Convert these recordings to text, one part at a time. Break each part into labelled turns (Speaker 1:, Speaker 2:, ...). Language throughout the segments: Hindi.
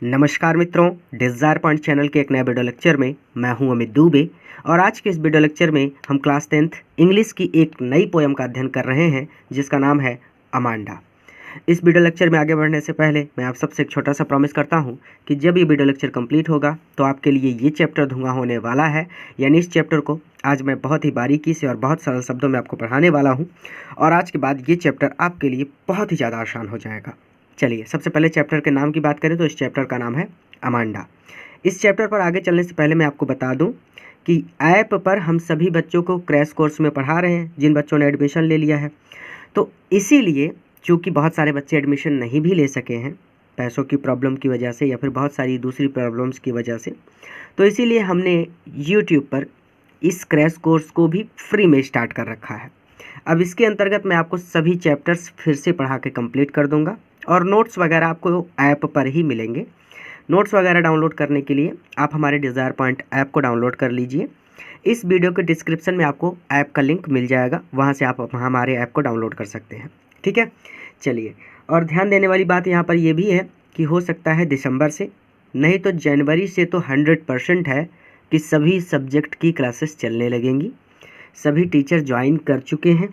Speaker 1: नमस्कार मित्रों, डिज़ायर पॉइंट चैनल के एक नए वीडियो लेक्चर में मैं हूं अमित दुबे। और आज के इस वीडियो लेक्चर में हम क्लास 10th इंग्लिश की एक नई पोएम का अध्ययन कर रहे हैं जिसका नाम है अमांडा। इस वीडियो लेक्चर में आगे बढ़ने से पहले मैं आप सबसे एक छोटा सा प्रॉमिस करता हूं कि जब ये वीडियो लेक्चर कंप्लीट होगा तो आपके लिए ये चैप्टर धुआं होने वाला है। यानी इस चैप्टर को आज मैं बहुत ही बारीकी से और बहुत सरल शब्दों में आपको पढ़ाने वाला हूँ और आज के बाद ये चैप्टर आपके लिए बहुत ही ज़्यादा आसान हो जाएगा। चलिए सबसे पहले चैप्टर के नाम की बात करें तो इस चैप्टर का नाम है अमांडा। इस चैप्टर पर आगे चलने से पहले मैं आपको बता दूं कि ऐप पर हम सभी बच्चों को क्रैश कोर्स में पढ़ा रहे हैं जिन बच्चों ने एडमिशन ले लिया है। तो इसीलिए चूँकि बहुत सारे बच्चे एडमिशन नहीं भी ले सके हैं पैसों की प्रॉब्लम की वजह से या फिर बहुत सारी दूसरी प्रॉब्लम्स की वजह से, तो इसीलिए हमने यूट्यूब पर इस क्रैश कोर्स को भी फ्री में स्टार्ट कर रखा है। अब इसके अंतर्गत मैं आपको सभी चैप्टर्स फिर से पढ़ा के कंप्लीट कर दूंगा और नोट्स वगैरह आपको ऐप पर ही मिलेंगे। नोट्स वगैरह डाउनलोड करने के लिए आप हमारे डिज़ायर पॉइंट ऐप को डाउनलोड कर लीजिए। इस वीडियो के डिस्क्रिप्शन में आपको ऐप का लिंक मिल जाएगा, वहाँ से आप हमारे ऐप को डाउनलोड कर सकते हैं। ठीक है, चलिए। और ध्यान देने वाली बात यहाँ पर यह भी है कि हो सकता है दिसंबर से, नहीं तो जनवरी से तो 100% है कि सभी सब्जेक्ट की क्लासेस चलने लगेंगी। सभी टीचर ज्वाइन कर चुके हैं,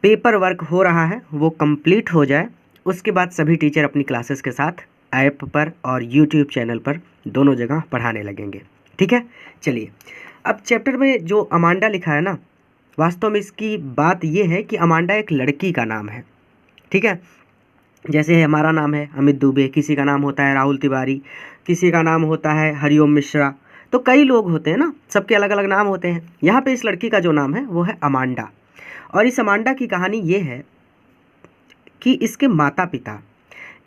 Speaker 1: पेपर वर्क हो रहा है, वो कंप्लीट हो जाए उसके बाद सभी टीचर अपनी क्लासेस के साथ ऐप पर और यूट्यूब चैनल पर दोनों जगह पढ़ाने लगेंगे। ठीक है, चलिए। अब चैप्टर में जो अमांडा लिखा है ना, वास्तव में इसकी बात ये है कि अमांडा एक लड़की का नाम है। ठीक है, जैसे हमारा नाम है अमित दुबे, किसी का नाम होता है राहुल तिवारी, किसी का नाम होता है हरिओम मिश्रा, तो कई लोग होते हैं ना, सबके अलग अलग नाम होते हैं। यहाँ पे इस लड़की का जो नाम है वो है अमांडा। और इस अमांडा की कहानी ये है कि इसके माता पिता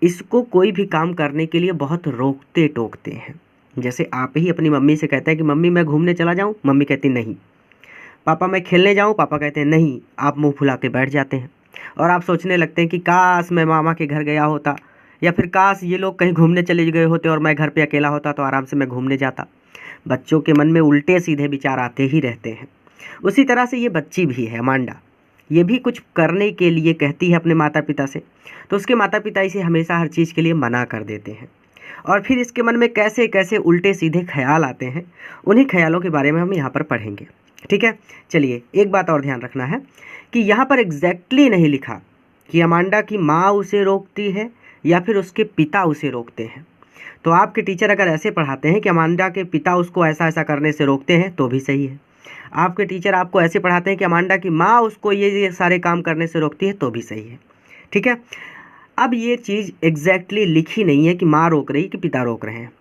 Speaker 1: इसको कोई भी काम करने के लिए बहुत रोकते टोकते हैं। जैसे आप ही अपनी मम्मी से कहते हैं कि मम्मी मैं घूमने चला जाऊं, मम्मी कहती नहीं। पापा मैं खेलने जाऊं, पापा कहते हैं नहीं। आप मुंह फुला के बैठ जाते हैं और आप सोचने लगते हैं कि काश मैं मामा के घर गया होता, या फिर काश ये लोग कहीं घूमने चले गए होते और मैं घर पे अकेला होता तो आराम से मैं घूमने जाता। बच्चों के मन में उल्टे सीधे विचार आते ही रहते हैं। उसी तरह से ये बच्ची भी है अमांडा, ये भी कुछ करने के लिए कहती है अपने माता पिता से, तो उसके माता पिता इसे हमेशा हर चीज़ के लिए मना कर देते हैं। और फिर इसके मन में कैसे कैसे उल्टे सीधे ख्याल आते हैं, उन्हीं ख्यालों के बारे में हम यहाँ पर पढ़ेंगे। ठीक है, चलिए। एक बात और ध्यान रखना है कि यहाँ पर एग्जैक्टली नहीं लिखा कि अमांडा की माँ उसे रोकती है या फिर उसके पिता उसे रोकते हैं। तो आपके टीचर अगर ऐसे पढ़ाते हैं कि अमांडा के पिता उसको ऐसा ऐसा करने से रोकते हैं तो भी सही है। आपके टीचर आपको ऐसे पढ़ाते हैं कि अमांडा की माँ उसको ये सारे काम करने से रोकती है तो भी सही है। ठीक है, अब ये चीज़ एग्जैक्टली लिखी नहीं है कि माँ रोक रही कि पिता रोक रहे हैं।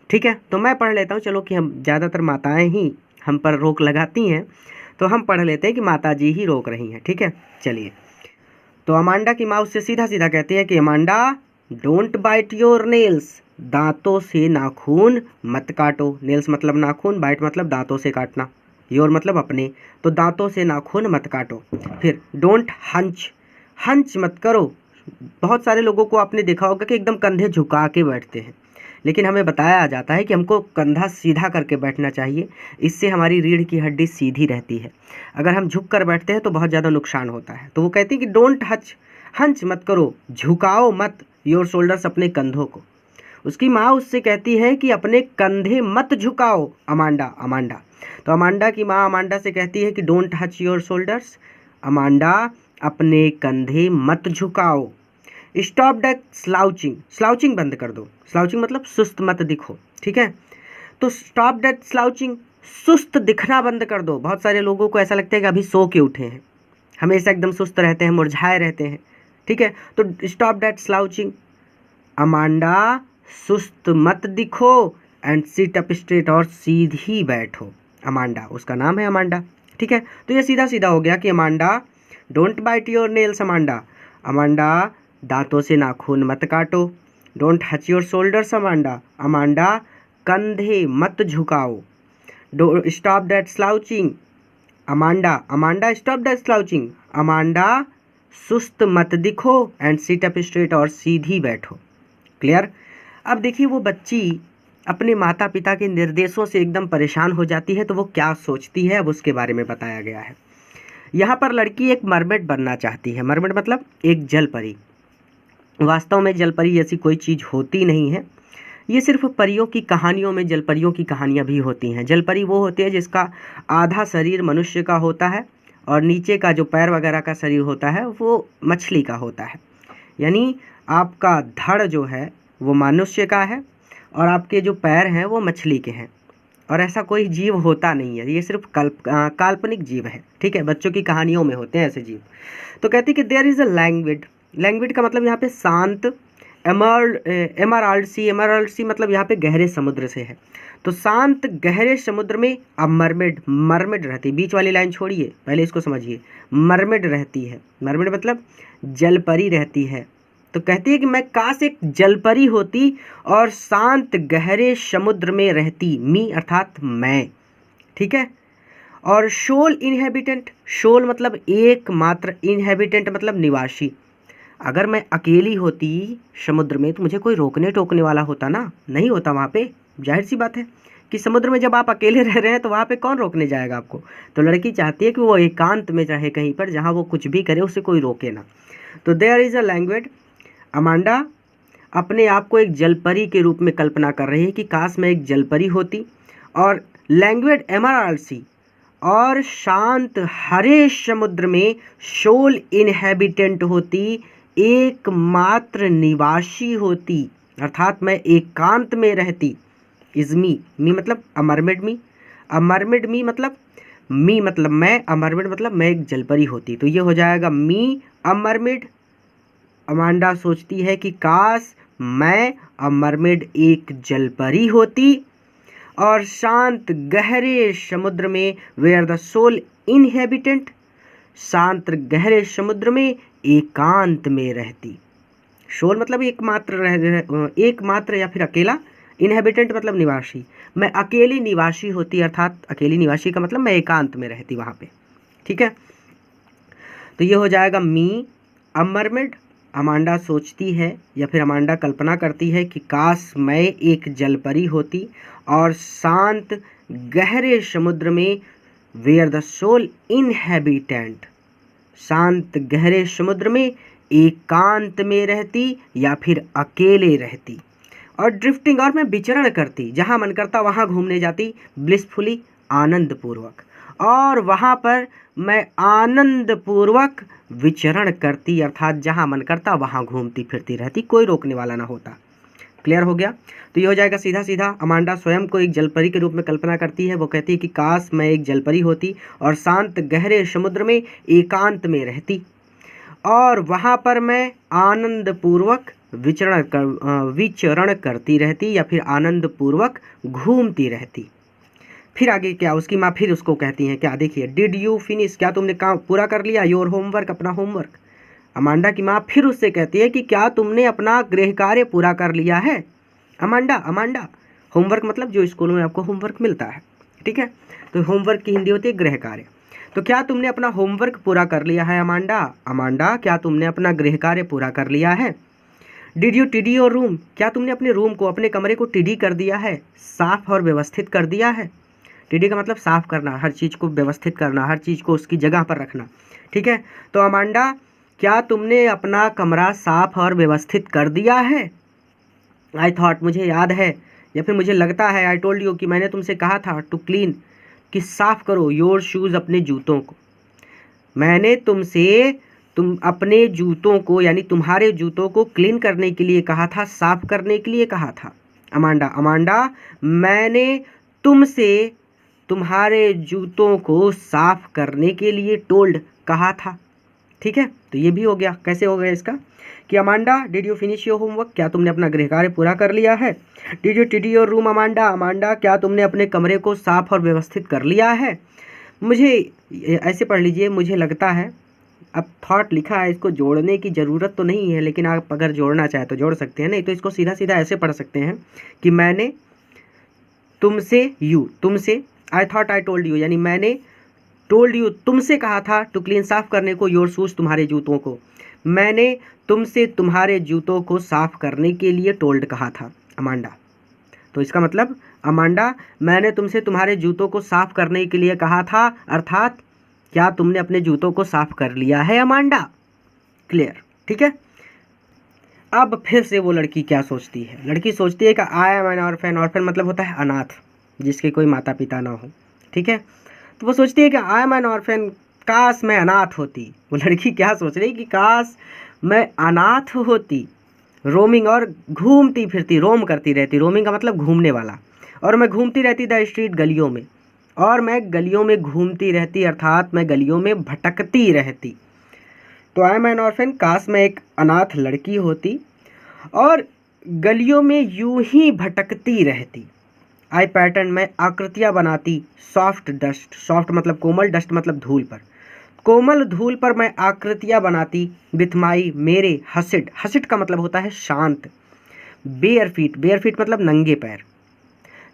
Speaker 1: ठीक है, तो मैं पढ़ लेता हूँ। चलो कि हम ज़्यादातर माताएं ही हम पर रोक लगाती हैं, तो हम पढ़ लेते हैं कि माता जी ही रोक रही हैं। ठीक है, चलिए। तो अमांडा की माँ उससे सीधा सीधा कहती है कि Amanda don't bite your nails, दांतों से नाखून मत काटो। नेल्स मतलब नाखून, बाइट मतलब दांतों से काटना, योर मतलब अपने, तो दांतों से नाखून मत काटो। फिर डोंट हंच, हंच मत करो। बहुत सारे लोगों को आपने देखा होगा कि एकदम कंधे झुका के बैठते हैं, लेकिन हमें बताया जाता है कि हमको कंधा सीधा करके बैठना चाहिए, इससे हमारी रीढ़ की हड्डी सीधी रहती है। अगर हम झुक कर बैठते हैं तो बहुत ज़्यादा नुकसान होता है। तो वो कहती है कि डोंट हंच, हंच मत करो, झुकाओ मत योर शोल्डर्स, अपने कंधों को। उसकी माँ उससे कहती है कि अपने कंधे मत झुकाओ अमांडा, अमांडा। तो अमांडा की माँ अमांडा से कहती है कि don't hunch your shoulders, Amanda अपने कंधे मत झुकाओ। स्टॉप दैट स्लाउचिंग, स्लाउचिंग बंद कर दो। स्लाउचिंग मतलब सुस्त मत दिखो। ठीक है, तो स्टॉप दैट स्लाउचिंग, सुस्त दिखना बंद कर दो। बहुत सारे लोगों को ऐसा लगता है कि अभी सो के उठे हैं, हमेशा एकदम सुस्त रहते हैं, मुरझाए रहते हैं। ठीक है, तो स्टॉप दैट स्लाउचिंग, अमांडा सुस्त मत दिखो एंड सिट अप स्ट्रेट, और सीधी बैठो। अमांडा, उसका नाम है अमांडा। ठीक है, तो ये सीधा सीधा हो गया कि Amanda don't bite your nails, Amanda, Amanda दांतों से नाखून मत काटो। Don't hunch your shoulders, Amanda, Amanda कंधे मत झुकाओ। Stop that slouching, Amanda, Amanda stop that slouching, Amanda सुस्त मत दिखो एंड सिट अप स्ट्रेट, और सीधी बैठो। क्लियर। अब देखिए, वो बच्ची अपने माता पिता के निर्देशों से एकदम परेशान हो जाती है, तो वो क्या सोचती है अब उसके बारे में बताया गया है। यहाँ पर लड़की एक मरमेड बनना चाहती है। मरमेड मतलब एक जल परी। वास्तव में जल परी जैसी कोई चीज़ होती नहीं है, ये सिर्फ परियों की कहानियों में जलपरियों की कहानियाँ भी होती हैं। जलपरी वो होती है जिसका आधा शरीर मनुष्य का होता है और नीचे का जो पैर वगैरह का शरीर होता है वो मछली का होता है। यानी आपका धड़ जो है वो मनुष्य का है और आपके जो पैर हैं वो मछली के हैं, और ऐसा कोई जीव होता नहीं है, ये सिर्फ काल्पनिक जीव है। ठीक है, बच्चों की कहानियों में होते हैं ऐसे जीव। तो कहती कि देयर इज़ अ लैंग्विड। लैंग्विड का मतलब यहाँ पे शांत, एमराल्ड सी मतलब यहाँ पे गहरे समुद्र से है। तो शांत गहरे समुद्र में अब मरमेड रहती है। बीच वाली लाइन छोड़िए, पहले इसको समझिए। मरमेड रहती है, मरमेड मतलब जलपरी रहती है। तो कहती है कि मैं काश एक जलपरी होती और शांत गहरे समुद्र में रहती, मी अर्थात मैं। ठीक है, और शोल इनहेबिटेंट, शोल मतलब एकमात्र, इनहेबिटेंट मतलब निवासी। अगर मैं अकेली होती समुद्र में तो मुझे कोई रोकने टोकने वाला होता ना, नहीं होता वहाँ पे। जाहिर सी बात है कि समुद्र में जब आप अकेले रह रहे हैं तो वहाँ पे कौन रोकने जाएगा आपको। तो लड़की चाहती है कि वो एकांत में रहे कहीं पर जहाँ वो कुछ भी करे उसे कोई रोके ना। तो there is a language. Amanda अपने आप को एक जलपरी के रूप में कल्पना कर रही है कि काश मैं एक जलपरी होती और लैंग्वेज एमराल्ड और शांत हरे समुद्र में शोल इनहेबिटेंट होती, एकमात्र निवासी होती, अर्थात मैं एकांत में रहती। इज मी, मी मतलब अमरमेड मी, अमरमेड मी मतलब मी मतलब मैं, अमरमेड मतलब मैं एक जलपरी होती। तो ये हो जाएगा मी अमरमेड। अमांडा सोचती है कि काश मैं अमरमेड एक जलपरी होती और शांत गहरे समुद्र में, वेयर द सोल इनहेबिटेंट, शांत गहरे समुद्र में एकांत में रहती। शोल मतलब एकमात्र या फिर अकेला, इनहेबिटेंट मतलब निवासी। मैं अकेली निवासी होती, अर्थात अकेली निवासी का मतलब मैं एकांत में रहती वहाँ पे। ठीक है, तो ये हो जाएगा मी अमरमेड। अमांडा सोचती है या फिर अमांडा कल्पना करती है कि काश मैं एक जलपरी होती और शांत गहरे समुद्र में, वेयर द सोल इनहेबिटेंट, शांत गहरे समुद्र में एकांत में रहती या फिर अकेले रहती। और ड्रिफ्टिंग, और मैं विचरण करती, जहाँ मन करता वहाँ घूमने जाती, ब्लिसफुली आनंद पूर्वक, और वहाँ पर मैं आनंद पूर्वक विचरण करती, अर्थात जहाँ मन करता वहाँ घूमती फिरती रहती, कोई रोकने वाला ना होता। क्लियर हो गया। तो ये हो जाएगा सीधा सीधा। अमांडा स्वयं को एक जलपरी के रूप में कल्पना करती है। वो कहती है कि काश मैं एक जलपरी होती और शांत गहरे समुद्र में एकांत में रहती और वहाँ पर मैं आनंद पूर्वक विचरण करती रहती या फिर आनंद पूर्वक घूमती रहती। फिर आगे क्या, उसकी माँ फिर उसको कहती हैं क्या, देखिए, डिड यू फिनिश, क्या तुमने काम पूरा कर लिया, योर होमवर्क, अपना होमवर्क। अमांडा की माँ फिर उससे कहती है कि क्या तुमने अपना गृह कार्य पूरा कर लिया है। अमांडा होमवर्क मतलब जो स्कूल में आपको होमवर्क मिलता है। ठीक है, तो होमवर्क की हिंदी होती है गृह कार्य। तो क्या तुमने अपना होमवर्क पूरा कर लिया है अमांडा, क्या तुमने अपना गृह कार्य पूरा कर लिया है। डिड यू टिडी योर रूम, क्या तुमने अपने रूम को, अपने कमरे को टिडी कर दिया है, साफ और व्यवस्थित कर दिया है। टिडी का मतलब साफ करना, हर चीज़ को व्यवस्थित करना, हर चीज़ को उसकी जगह पर रखना। ठीक है, तो अमांडा क्या तुमने अपना कमरा साफ और व्यवस्थित कर दिया है। आई थॉट, मुझे याद है या फिर मुझे लगता है, आई टोल्ड यू कि मैंने तुमसे कहा था, टू क्लीन कि साफ़ करो, योर शूज़ अपने जूतों को। मैंने तुमसे तुम अपने जूतों को यानी तुम्हारे जूतों को क्लीन करने के लिए कहा था, साफ़ करने के लिए कहा था। अमांडा मैंने तुमसे तुम्हारे जूतों को साफ़ करने के लिए टोल्ड कहा था। ठीक है, तो ये भी हो गया। कैसे हो गया इसका कि Amanda did you finish your homework, क्या तुमने अपना गृह कार्य पूरा कर लिया है। डिड यू टिडी योर रूम अमांडा, क्या तुमने अपने कमरे को साफ और व्यवस्थित कर लिया है। मुझे ऐसे पढ़ लीजिए, मुझे लगता है, अब थॉट लिखा है, इसको जोड़ने की ज़रूरत तो नहीं है, लेकिन आप अगर जोड़ना चाहे तो जोड़ सकते हैं, नहीं तो इसको सीधा सीधा ऐसे पढ़ सकते हैं कि मैंने तुमसे I thought I told you, यानी मैंने टोल्ड यू तुमसे कहा था टू क्लीन साफ करने को, योर शूज़ तुम्हारे जूतों को। मैंने तुमसे तुम्हारे जूतों को साफ करने के लिए टोल्ड कहा था अमांडा। तो इसका मतलब अमांडा मैंने तुमसे तुम्हारे जूतों को साफ करने के लिए कहा था, अर्थात क्या तुमने अपने जूतों को साफ कर लिया है अमांडा। क्लियर, ठीक है। अब फिर से वो लड़की क्या सोचती है, लड़की सोचती है कि I am N orphan, orphan मतलब होता है अनाथ, जिसके कोई माता पिता ना हो, ठीक है। तो वो सोचती है कि आई एम एन ऑर्फन, काश मैं अनाथ होती। वो लड़की क्या सोच रही कि काश मैं अनाथ होती, रोमिंग और घूमती फिरती, रोम करती रहती, रोमिंग का मतलब घूमने वाला, और मैं घूमती रहती द स्ट्रीट, गलियों में, और मैं गलियों में घूमती रहती, अर्थात मैं गलियों में भटकती रहती। तो आई एम एन ऑर्फन, काश मैं एक अनाथ लड़की होती और गलियों में यूं ही भटकती रहती। आई पैटर्न, मैं आकृतियाँ बनाती, सॉफ्ट डस्ट, सॉफ्ट मतलब कोमल, डस्ट मतलब धूल पर, कोमल धूल पर मैं आकृतियाँ बनाती, विथ माई, मेरे, हसिड, हसिड का मतलब होता है शांत, बेयर फीट, बेयर फीट मतलब नंगे पैर।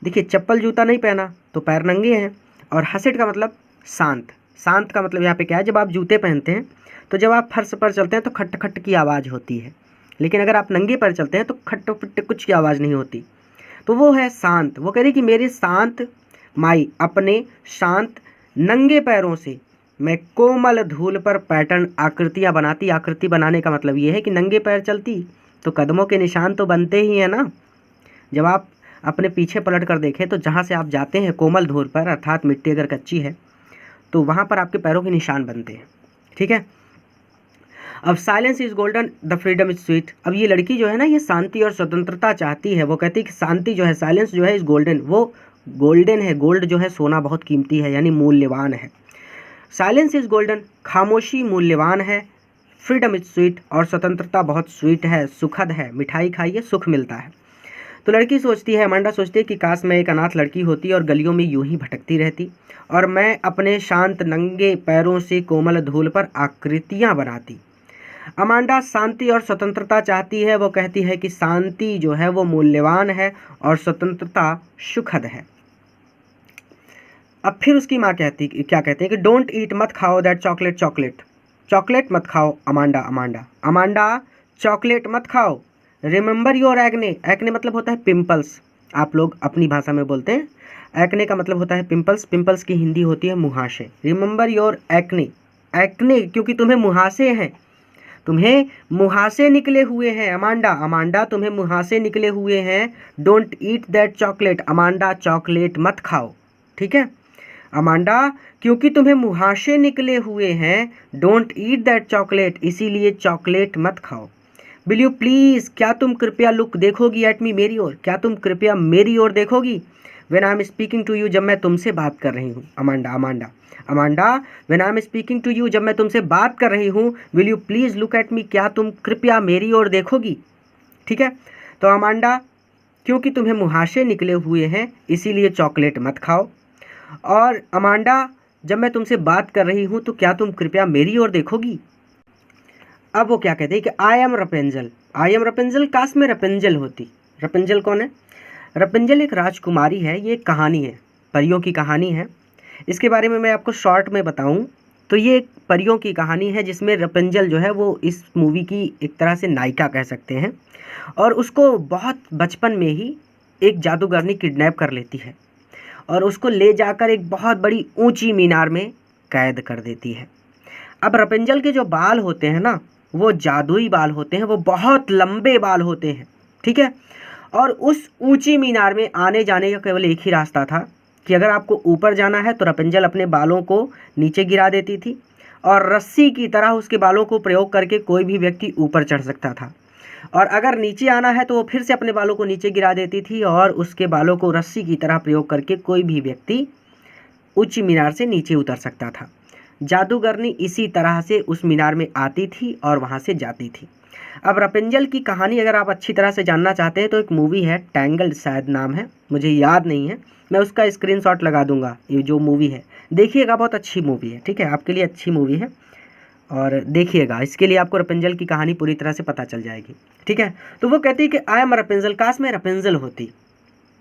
Speaker 1: देखिए चप्पल जूता नहीं पहना तो पैर नंगे हैं, और हसिड का मतलब शांत, शांत का मतलब यहाँ पे क्या है, जब आप जूते पहनते हैं तो जब आप फर्श पर चलते हैं तो खट खट की आवाज़ होती है, लेकिन अगर आप नंगे पैर चलते हैं तो खट पिट कुछ की आवाज़ नहीं होती। तो वो है शांत। वो कह रही कि मेरे शांत, माई अपने शांत नंगे पैरों से मैं कोमल धूल पर पैटर्न, आकृतियाँ बनाती। आकृति बनाने का मतलब ये है कि नंगे पैर चलती तो कदमों के निशान तो बनते ही हैं ना। जब आप अपने पीछे पलट कर देखें तो जहाँ से आप जाते हैं कोमल धूल पर, अर्थात मिट्टी अगर कच्ची है तो वहाँ पर आपके पैरों के निशान बनते हैं, ठीक है। अब silence is golden, the freedom is sweet. अब ये लड़की जो है ना, ये शांति और स्वतंत्रता चाहती है। वो कहती है कि शांति जो है, साइलेंस जो है इज गोल्डन, वो गोल्डन है। गोल्ड जो है सोना बहुत कीमती है, यानी मूल्यवान है। साइलेंस इज गोल्डन, खामोशी मूल्यवान है। फ्रीडम इज स्वीट, और स्वतंत्रता बहुत स्वीट है, सुखद है। मिठाई खाइए सुख मिलता है। तो लड़की सोचती है, अमांडा सोचती है कि काश मैं एक अनाथ लड़की होती और गलियों में यूं ही भटकती रहती, और मैं अपने शांत नंगे पैरों से कोमल धूल पर आकृतियाँ बनाती। अमांडा शांति और स्वतंत्रता चाहती है। वो कहती है कि शांति जो है वो मूल्यवान है और स्वतंत्रता सुखद है। अब फिर उसकी माँ क्या कहती है कि डोंट ईट, मत खाओ, दैट चॉकलेट, चॉकलेट, चॉकलेट मत खाओ अमांडा, अमांडा, अमांडा चॉकलेट मत खाओ। रिमेंबर योर एक्ने, एक्ने मतलब होता है पिंपल्स, आप लोग अपनी भाषा में बोलते हैं। एक्ने का मतलब होता है पिंपल्स, पिंपल्स की हिंदी होती है मुहासे। रिमेंबर योर एक्ने, एक्ने क्योंकि तुम्हें मुहासे हैं, तुम्हें मुहासे निकले हुए हैं अमांडा, अमांडा तुम्हें मुहासे निकले हुए हैं। Don't eat that chocolate, Amanda chocolate मत खाओ, ठीक है। अमांडा क्योंकि तुम्हें मुहासे निकले हुए हैं, डोंट ईट दैट चॉकलेट, इसीलिए चॉकलेट मत खाओ। विल यू प्लीज़, क्या तुम कृपया, लुक देखोगी, एट मी मेरी ओर, क्या तुम कृपया मेरी ओर देखोगी। When I am speaking to you, जब मैं तुमसे बात कर रही हूँ। Amanda, Amanda, Amanda when I am speaking to you, जब मैं तुमसे बात कर रही हूँ। Will you please look at me, क्या तुम कृपया मेरी ओर देखोगी, ठीक है। तो अमांडा क्योंकि तुम्हें मुहासे निकले हुए हैं इसीलिए चॉकलेट मत खाओ, और अमांडा जब मैं तुमसे बात कर रही हूँ तो क्या तुम कृपया मेरी ओर देखोगी। अब वो क्या कहते हैं कि आई एम रपेंजल, आई एम रपेंजल, काश में रपेंजल होती। रपेंजल कौन है? रपेंजल एक राजकुमारी है। ये एक कहानी है, परियों की कहानी है। इसके बारे में मैं आपको शॉर्ट में बताऊं तो ये एक परियों की कहानी है जिसमें रपेंजल जो है वो इस मूवी की एक तरह से नायिका कह सकते हैं, और उसको बहुत बचपन में ही एक जादूगरनी किडनैप कर लेती है और उसको ले जाकर एक बहुत बड़ी ऊंची मीनार में कैद कर देती है। अब रपेंजल के जो बाल होते हैं ना, वो जादुई बाल होते हैं, वो बहुत लंबे बाल होते हैं, ठीक है। और उस ऊंची मीनार में आने जाने का केवल एक ही रास्ता था कि अगर आपको ऊपर जाना है तो रपेंजल अपने बालों को नीचे गिरा देती थी, और रस्सी की तरह उसके बालों को प्रयोग करके कोई भी व्यक्ति ऊपर चढ़ सकता था, और अगर नीचे आना है तो वो फिर से अपने बालों को नीचे गिरा देती थी और उसके बालों को रस्सी की तरह प्रयोग करके कोई भी व्यक्ति ऊंची मीनार से नीचे उतर सकता था। जादूगरनी इसी तरह से उस मीनार में आती थी और वहाँ से जाती थी। अब रपेंजल की कहानी अगर आप अच्छी तरह से जानना चाहते हैं तो एक मूवी है, टैंगल्ड शायद नाम है, मुझे याद नहीं है, मैं उसका स्क्रीनशॉट लगा दूंगा। ये जो मूवी है देखिएगा, बहुत अच्छी मूवी है, ठीक है, आपके लिए अच्छी मूवी है और देखिएगा, इसके लिए आपको रपेंजल की कहानी पूरी तरह से पता चल जाएगी, ठीक है। तो वो कहती है कि आई एम रपेंजल, काश मैं रपेंजल होती।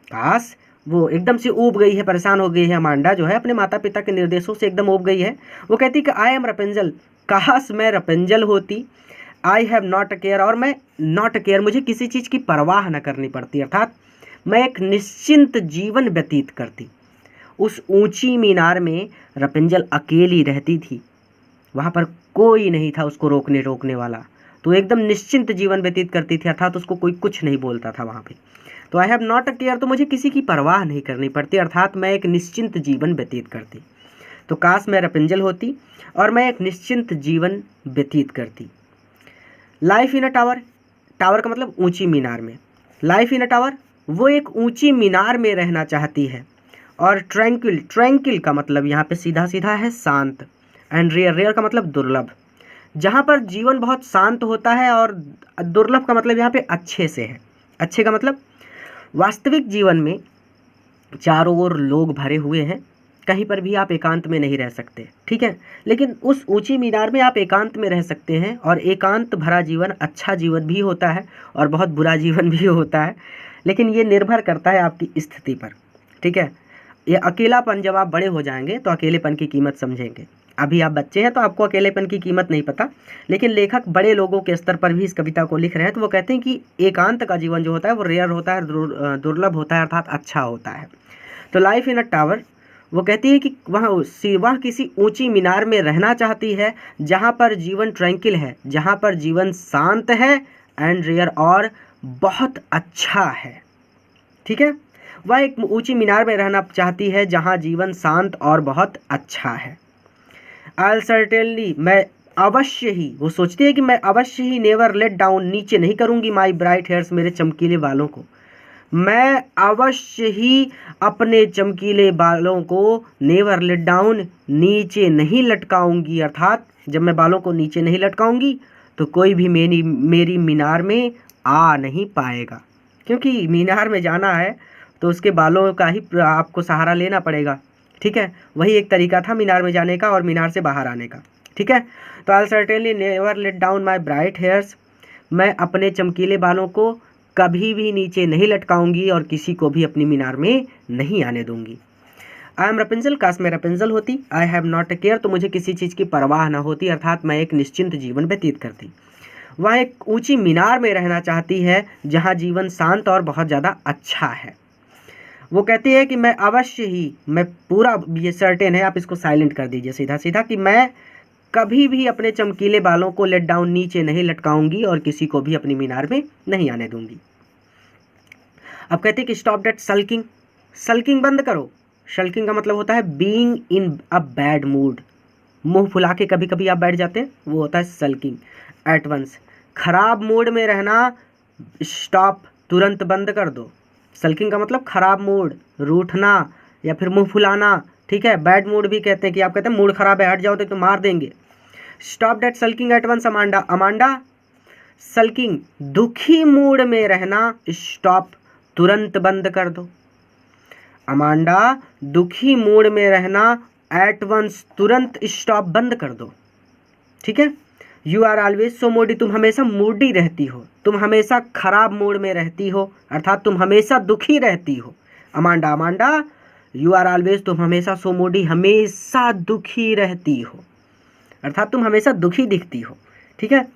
Speaker 1: काश, वो एकदम से ऊब गई है, परेशान हो गई है अमांडा जो है, अपने माता पिता के निर्देशों से एकदम ऊब गई है। वो कहती है कि आई एम रपेंजल, काश मैं रपेंजल होती। I have not a care, और मैं नॉट अ केयर, मुझे किसी चीज़ की परवाह न करनी पड़ती, अर्थात मैं एक निश्चिंत जीवन व्यतीत करती। उस ऊंची मीनार में रपेंजल अकेली रहती थी, वहाँ पर कोई नहीं था उसको रोकने वाला, तो एकदम निश्चिंत जीवन व्यतीत करती थी, अर्थात उसको कोई कुछ नहीं बोलता था वहाँ पे। तो I have not a care, तो मुझे किसी की परवाह नहीं करनी पड़ती, अर्थात मैं एक निश्चिंत जीवन व्यतीत करती। तो काश मैं रपेंजल होती और मैं एक निश्चिंत जीवन व्यतीत करती। Life in a tower, tower का मतलब ऊंची मीनार में। लाइफ इन अ टावर, वो एक ऊंची मीनार में रहना चाहती है। और ट्रैंक्विल, ट्रैंक्विल का मतलब यहाँ पे सीधा सीधा है शांत। एंड रेयर, रेयर का मतलब दुर्लभ, जहाँ पर जीवन बहुत शांत होता है। और दुर्लभ का मतलब यहाँ पे अच्छे से है। अच्छे का मतलब वास्तविक जीवन में चारों ओर लोग भरे हुए हैं, कहीं पर भी आप एकांत में नहीं रह सकते, ठीक है। लेकिन उस ऊंची मीनार में आप एकांत में रह सकते हैं। और एकांत भरा जीवन अच्छा जीवन भी होता है और बहुत बुरा जीवन भी होता है, लेकिन ये निर्भर करता है आपकी स्थिति पर, ठीक है। ये अकेलापन, जब आप बड़े हो जाएंगे तो अकेलेपन की कीमत समझेंगे। अभी आप बच्चे हैं तो आपको अकेलेपन की कीमत नहीं पता, लेकिन लेखक बड़े लोगों के स्तर पर भी इस कविता को लिख रहे हैं। तो वो कहते हैं कि एकांत का जीवन जो होता है वो रेयर होता है, दुर्लभ होता है, अर्थात अच्छा होता है। तो लाइफ इन अ टावर, वो कहती है कि वह किसी ऊंची मीनार में रहना चाहती है जहाँ पर जीवन ट्रैंक्विल है, जहाँ पर जीवन शांत है, एंड रेयर और बहुत अच्छा है, ठीक है। वह एक ऊंची मीनार में रहना चाहती है जहाँ जीवन शांत और बहुत अच्छा है। आई सर्टेनली, मैं अवश्य ही, वो सोचती है कि मैं अवश्य ही नेवर लेट डाउन, नीचे नहीं करूँगी माई ब्राइट हेयर्स, मेरे चमकीले बालों को। मैं अवश्य ही अपने चमकीले बालों को नेवर लेट डाउन, नीचे नहीं लटकाऊंगी, अर्थात जब मैं बालों को नीचे नहीं लटकाऊंगी तो कोई भी मेरी मीनार में आ नहीं पाएगा। क्योंकि मीनार में जाना है तो उसके बालों का ही आपको सहारा लेना पड़ेगा, ठीक है। वही एक तरीका था मीनार में जाने का और मीनार से बाहर आने का, ठीक है। तो I certainly never let down my bright hairs, मैं अपने चमकीले बालों को कभी भी नीचे नहीं लटकाऊंगी और किसी को भी अपनी मीनार में नहीं आने दूंगी। आई एम रपेंजल, काश मैं रपेंजल होती। I have not a care, तो मुझे किसी चीज़ की परवाह न होती, अर्थात मैं एक निश्चिंत जीवन व्यतीत करती। वह एक ऊंची मीनार में रहना चाहती है जहाँ जीवन शांत और बहुत ज़्यादा अच्छा है। वो कहती है कि मैं अवश्य ही, मैं पूरा, ये सर्टेन है, आप इसको साइलेंट कर दीजिए सीधा सीधा, कि मैं कभी भी अपने चमकीले बालों को लेट डाउन, नीचे नहीं लटकाऊंगी और किसी को भी अपनी मीनार में नहीं आने दूंगी। अब कहते हैं कि स्टॉप दैट सल्किंग, सल्किंग बंद करो। सल्किंग का मतलब होता है being in a bad mood, मुंह फुला के कभी कभी आप बैठ जाते हैं, वो होता है सल्किंग। एट वंस, खराब मूड में रहना, स्टॉप, तुरंत बंद कर दो। सल्किंग का मतलब खराब मूड, रूठना या फिर मुंह फुलाना, ठीक है। बैड मूड भी कहते हैं कि आप कहते हैं मूड खराब है, हट जाओ तो मार देंगे। Stop that sulking at once Amanda, Amanda sulking, दुखी मूड में रहना, स्टॉप, तुरंत बंद कर दो। अमांडा दुखी मूड में रहना, एट वंस, तुरंत स्टॉप, बंद कर दो, ठीक है। You are always so moody, तुम हमेशा मूडी रहती हो, तुम हमेशा खराब मूड में रहती हो, अर्थात तुम हमेशा दुखी रहती हो। Amanda, Amanda you are always, तुम हमेशा सो मूडी, हमेशा दुखी रहती हो, अर्थात तुम हमेशा दुखी दिखती हो, ठीक है।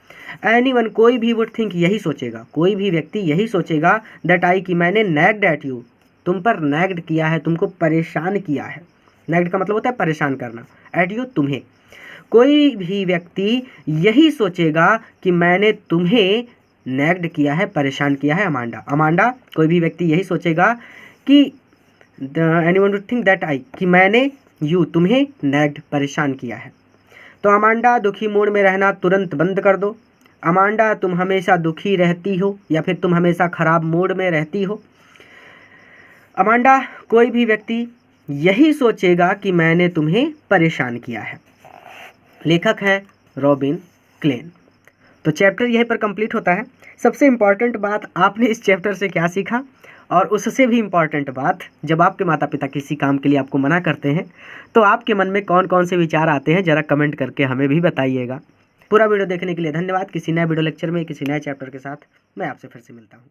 Speaker 1: एनीवन, कोई भी वुड थिंक, यही सोचेगा, कोई भी व्यक्ति यही सोचेगा, दैट आई, कि मैंने नैग्ड एट यू, तुम पर नैग्ड किया है, तुमको परेशान किया है। नैग्ड का मतलब होता है परेशान करना, एट यू, तुम्हें। कोई भी व्यक्ति यही सोचेगा कि मैंने तुम्हें नैग्ड किया है, परेशान किया है। अमांडा, अमांडा कोई भी व्यक्ति यही सोचेगा कि anyone would think that I, कि मैंने यू, तुम्हें नैग्ड, परेशान किया है। तो अमांडा दुखी मूड में रहना तुरंत बंद कर दो। अमांडा तुम हमेशा दुखी रहती हो या फिर तुम हमेशा खराब मूड में रहती हो। अमांडा कोई भी व्यक्ति यही सोचेगा कि मैंने तुम्हें परेशान किया है। लेखक है रॉबिन क्लेन। तो चैप्टर यहीं पर कंप्लीट होता है। सबसे इम्पॉर्टेंट बात, आपने इस चैप्टर से क्या सीखा, और उससे भी इम्पॉर्टेंट बात, जब आपके माता पिता किसी काम के लिए आपको मना करते हैं तो आपके मन में कौन कौन से विचार आते हैं, ज़रा कमेंट करके हमें भी बताइएगा। पूरा वीडियो देखने के लिए धन्यवाद। किसी नए वीडियो लेक्चर में किसी नए चैप्टर के साथ मैं आपसे फिर से मिलता हूँ।